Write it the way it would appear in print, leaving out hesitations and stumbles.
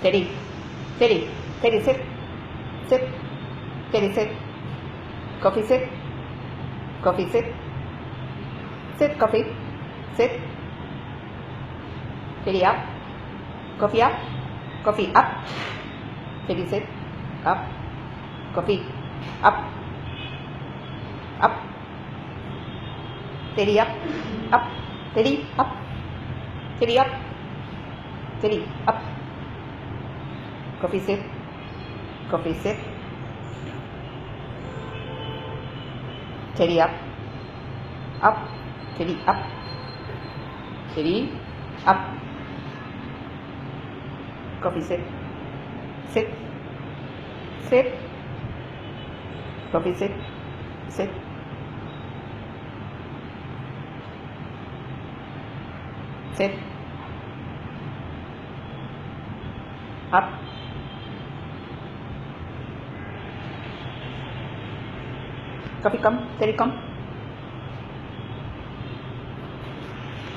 Steady. Steady. Steady. Sit. Sit. Steady. Sit. Coffee. Sit. Coffee. Sit. Sit. Coffee. Sit. Steady. Up. Coffee. Up. Coffee. Up. Steady. Sit. Up. Coffee. Up. Up. Steady. Up. Up. Steady. Up. Steady. Up. Steady. Up. Coffee. Sit. Coffee. Sit. Steady. Up. Up. Steady. Up. Steady. Up. Coffee. Sit. Sit. Sit. Coffee. Sit. Sit. Sit. Up. Coffee, come. Steady, come.